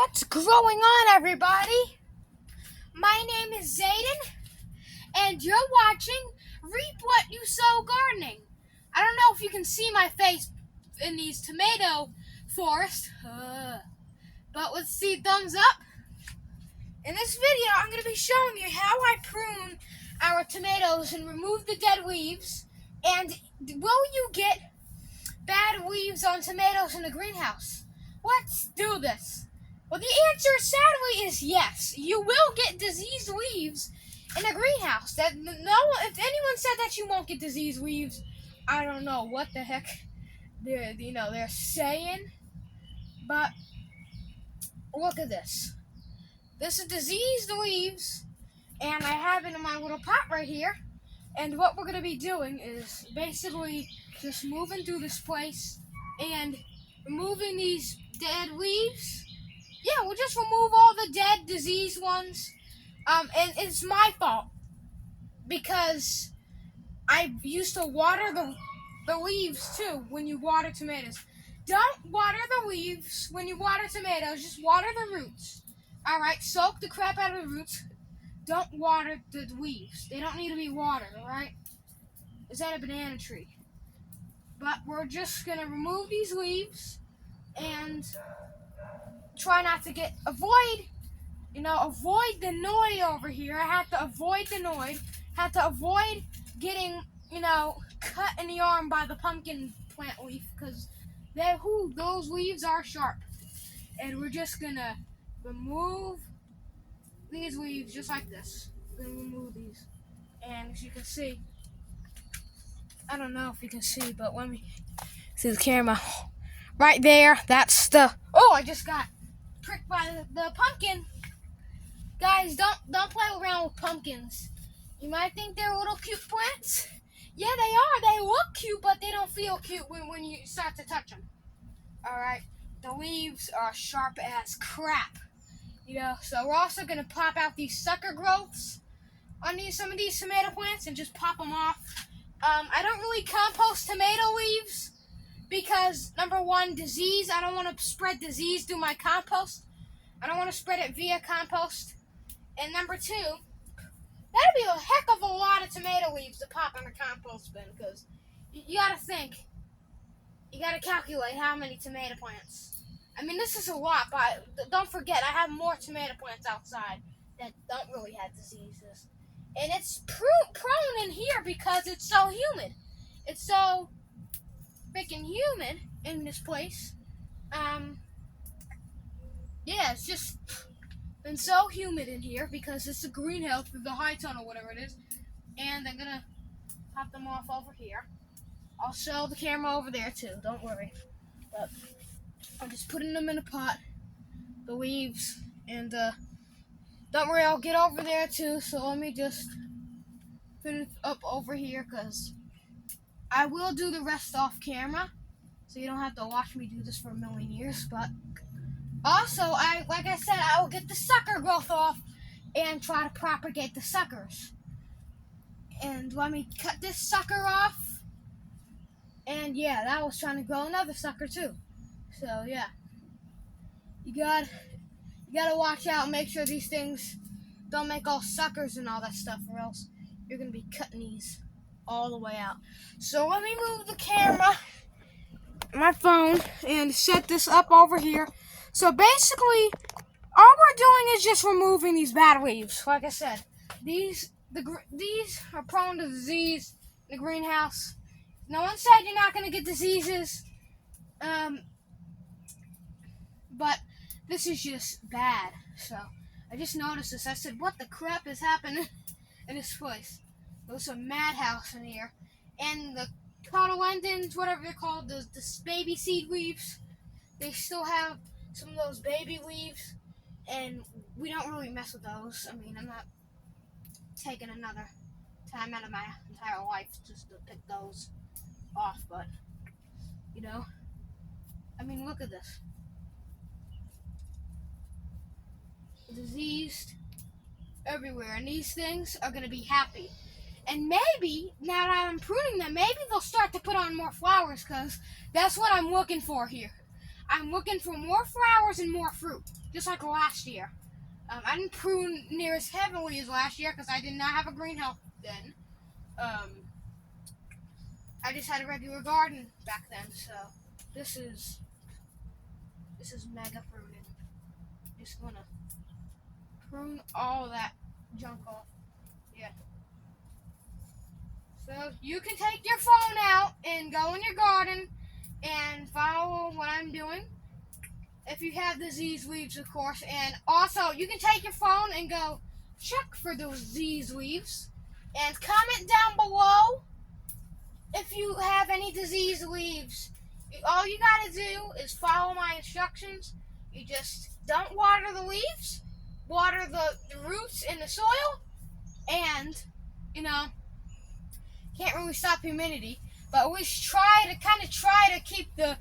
What's growing on, everybody? My name is Zayden, and you're watching Reap What You Sow Gardening. I don't know if you can see my face in these tomato forests, but let's see, thumbs up. In this video, I'm going to be showing you how I prune our tomatoes and remove the dead leaves. And will you get bad leaves on tomatoes in the greenhouse? Let's do this. Well, the answer, sadly, is yes. You will get diseased leaves in a greenhouse. If anyone said that you won't get diseased leaves, I don't know what the heck they're saying. But look at this. This is diseased leaves, and I have it in my little pot right here. And what we're going to be doing is basically just moving through this place and removing these dead leaves. Yeah, we'll just remove all the dead, diseased ones. And it's my fault because I used to water the leaves too when you water tomatoes. Don't water the leaves when you water tomatoes. Just water the roots. All right, soak the crap out of the roots. Don't water the leaves. They don't need to be watered, all right? Is that a banana tree? But we're just going to remove these leaves and try not to avoid the noise over here. I have to avoid the noise. Have to avoid getting, cut in the arm by the pumpkin plant leaf because those leaves are sharp. And we're just going to remove these leaves just like this. We're going to remove these. And as you can see, I don't know if you can see, but let me see the camera. Right there, that's I just got pricked by the pumpkin. Guys, don't play around with pumpkins. You might think they're little cute plants. Yeah, they are. They look cute, but they don't feel cute when you start to touch them. All right, the leaves are sharp as crap. So we're also gonna pop out these sucker growths on some of these tomato plants and just pop them off. I don't really compost tomato leaves because, number one, disease. I don't want to spread disease through my compost. I don't want to spread it via compost. And number two, that'd be a heck of a lot of tomato leaves to pop in a compost bin because you got to think. You got to calculate how many tomato plants. I mean, this is a lot, but don't forget, I have more tomato plants outside that don't really have diseases. And it's prone in here because it's so humid. It's so freaking humid in this place. It's just been so humid in here because it's a greenhouse with the high tunnel, whatever it is. And I'm going to pop them off over here. I'll show the camera over there too, don't worry. But I'm just putting them in a pot, the leaves, and don't worry, I'll get over there too. So let me just finish up over here because I will do the rest off camera, so you don't have to watch me do this for a million years. But also, like I said, I will get the sucker growth off and try to propagate the suckers. And let me cut this sucker off. And yeah, that was trying to grow another sucker too. So yeah, you gotta watch out and make sure these things don't make all suckers and all that stuff, or else you're gonna be cutting these all the way out. So let me move the camera, my phone, and set this up over here. So basically, all we're doing is just removing these bad leaves. Like I said, these are prone to disease in the greenhouse. No one said you're not gonna get diseases. But this is just bad. So I just noticed this. I said, what the crap is happening in this place? There's a madhouse in here. And the cotyledons, whatever they're called, the baby seed leaves, they still have some of those baby leaves. And we don't really mess with those. I mean, I'm not taking another time out of my entire life just to pick those off. But, I mean, look at this. Diseased everywhere, and these things are going to be happy. And maybe, now that I'm pruning them, maybe they'll start to put on more flowers, because that's what I'm looking for here. I'm looking for more flowers and more fruit. just like last year. I didn't prune near as heavily as last year because I did not have a greenhouse then. I just had a regular garden back then, so this is mega pruning. Just gonna prune all that junk off. Yeah. So you can take your phone out and go in your garden and follow what I'm doing. If you have disease leaves, of course. And also, you can take your phone and go check for those disease leaves. And comment down below if you have any disease leaves. All you gotta do is follow my instructions. You just don't water the leaves, water the roots in the soil, and, can't really stop humidity, but at least try to keep the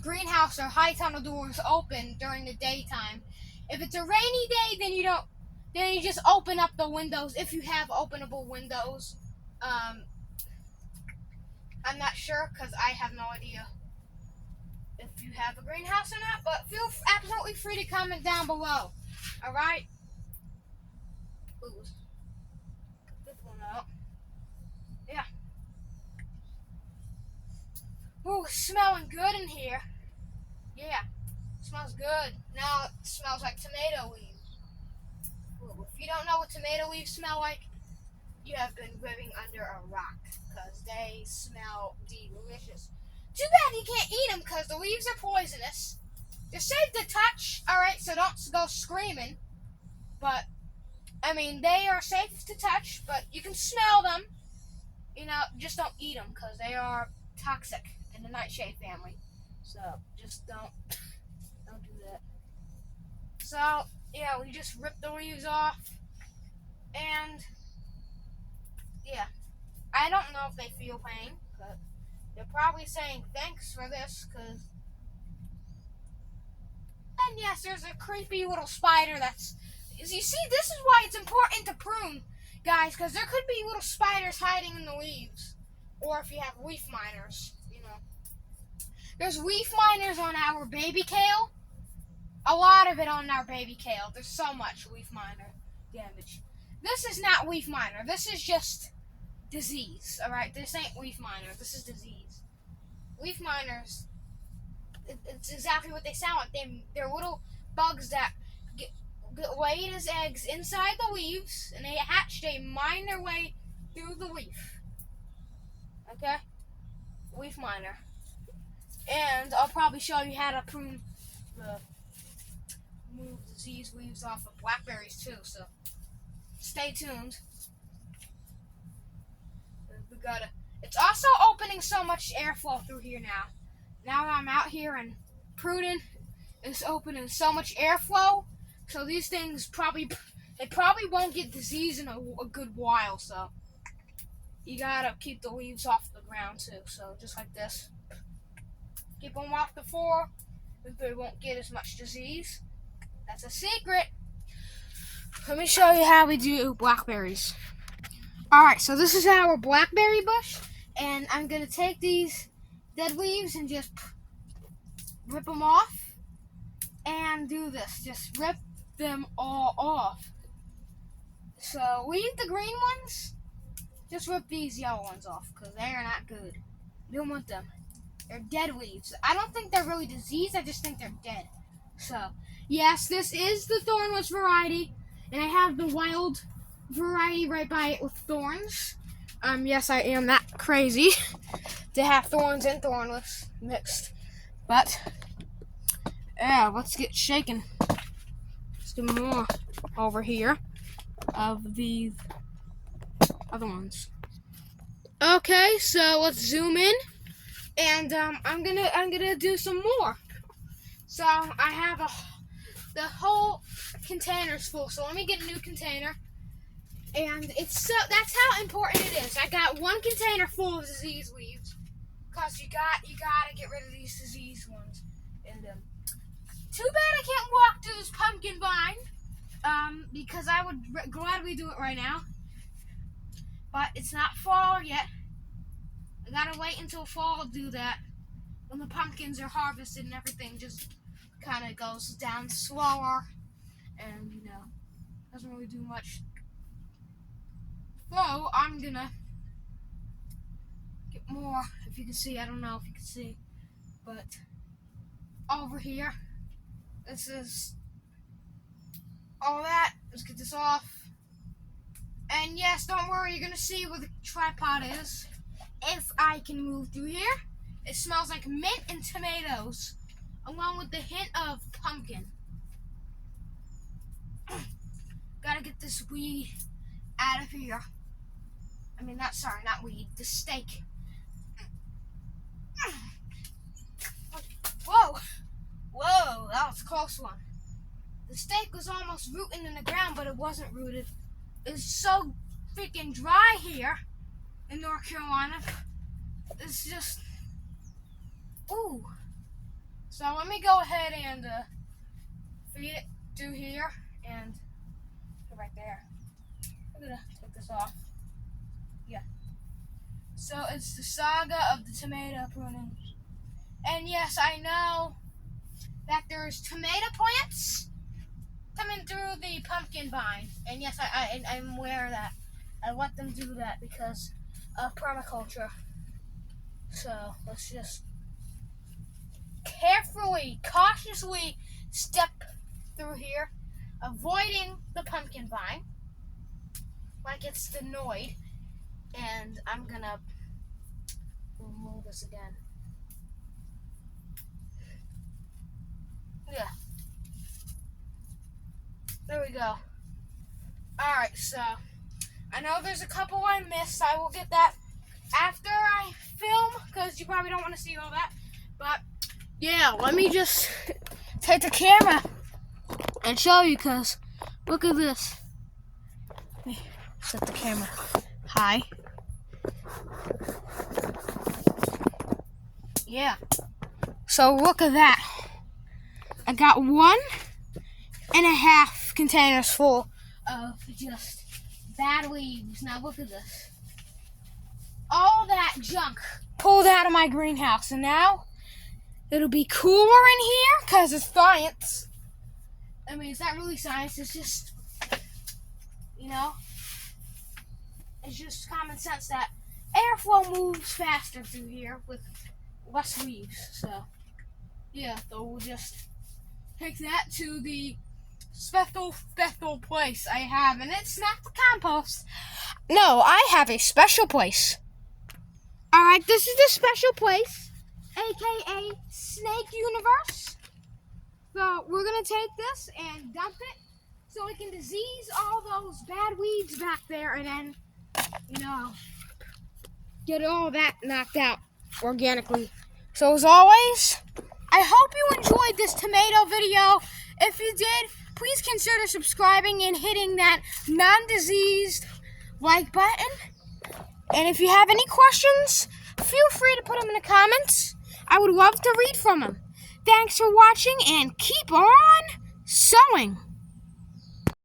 greenhouse or high tunnel doors open during the daytime. If it's a rainy day, then you just open up the windows if you have openable windows. I'm not sure because I have no idea if you have a greenhouse or not, but feel absolutely free to comment down below. All right. Ooh, cut this one out. Yeah. Ooh, it's smelling good in here. Yeah, smells good. Now it smells like tomato leaves. Ooh, if you don't know what tomato leaves smell like, you have been living under a rock because they smell delicious. Too bad you can't eat them because the leaves are poisonous. They're safe to touch, alright, so don't go screaming. But, they are safe to touch, but you can smell them. Just don't eat them because they are toxic in the nightshade family. So, just don't do that. So, yeah, we just rip the leaves off. And, yeah. I don't know if they feel pain, but they're probably saying thanks for this, because... And yes, there's a creepy little spider that's... You see, this is why it's important to prune, guys, because there could be little spiders hiding in the leaves. Or if you have leaf miners, There's leaf miners on our baby kale. A lot of it on our baby kale. There's so much leaf miner damage. This is not leaf miner. This is just disease, alright? This ain't leaf miner. This is disease. Leaf miners, it's exactly what they sound like. They're little bugs that get laid as eggs inside the leaves, and they hatch, they mine their way through the leaf. Okay? Leaf miner. And I'll probably show you how to prune move disease leaves off of blackberries too, so stay tuned. It's also opening so much airflow through here now. Now that I'm out here and pruning, it's opening so much airflow, so these things probably won't get disease in a good while, so you gotta keep the leaves off the ground too, so just like this. Keep them off the floor, they won't get as much disease. That's a secret. Let me show you how we do blackberries. Alright, so this is our blackberry bush, and I'm going to take these dead leaves and just rip them off, and do this. Just rip them all off. So leave the green ones, just rip these yellow ones off, because they are not good. You don't want them. They're dead leaves. I don't think they're really diseased, I just think they're dead. So, yes, this is the thornless variety, and I have the wild variety right by it with thorns. Yes, I am that crazy to have thorns and thornless mixed. But, yeah, let's get shaking. Let's do more over here of these other ones. Okay, so let's zoom in, and I'm gonna do some more. So I have the whole container's full. So let me get a new container. And that's how important it is. I got one container full of disease leaves, cause you gotta get rid of these disease ones. And too bad I can't walk through this pumpkin vine, because I would gladly do it right now. But it's not fall yet. I gotta wait until fall to do that, when the pumpkins are harvested and everything. kind of goes down slower, and doesn't really do much. So I'm gonna get more. If you can see, I don't know if you can see, but over here, this is all that. Let's get this off. And yes, don't worry, you're gonna see where the tripod is. If I can move through here, it smells like mint and tomatoes, along with the hint of pumpkin. Gotta get this weed out of here. I mean, not weed, the steak. Whoa, that was a close one. The steak was almost rooting in the ground, but it wasn't rooted. It's so freaking dry here in North Carolina. It's just, ooh. So let me go ahead and feed it through here and go right there. I'm gonna take this off. Yeah. So it's the saga of the tomato pruning. And yes, I know that there's tomato plants coming through the pumpkin vine. And yes, I'm aware of that. I let them do that because of permaculture. So let's just carefully, cautiously step through here, avoiding the pumpkin vine like it's annoyed. And I'm gonna remove this again. Yeah. There we go. Alright, so I know there's a couple I missed. I will get that after I film, because you probably don't want to see all that. But yeah, let me just take the camera and show you, because look at this. Let me set the camera high. Yeah. So look at that. I got 1.5 containers full of just bad leaves. Now look at this. All that junk pulled out of my greenhouse, and now it'll be cooler in here because it's science. I mean, it's not really science. It's just, it's just common sense that airflow moves faster through here with less leaves. So yeah, so we'll just take that to the special place I have, and it's not the compost. No, I have a special place. Alright, this is the special place, aka Snake Universe. So we're gonna take this and dump it so we can disease all those bad weeds back there, and then, get all that knocked out organically. So as always, I hope you enjoyed this tomato video. If you did, please consider subscribing and hitting that non-diseased like button. And if you have any questions, feel free to put them in the comments. I would love to read from them. Thanks for watching, and keep on sowing.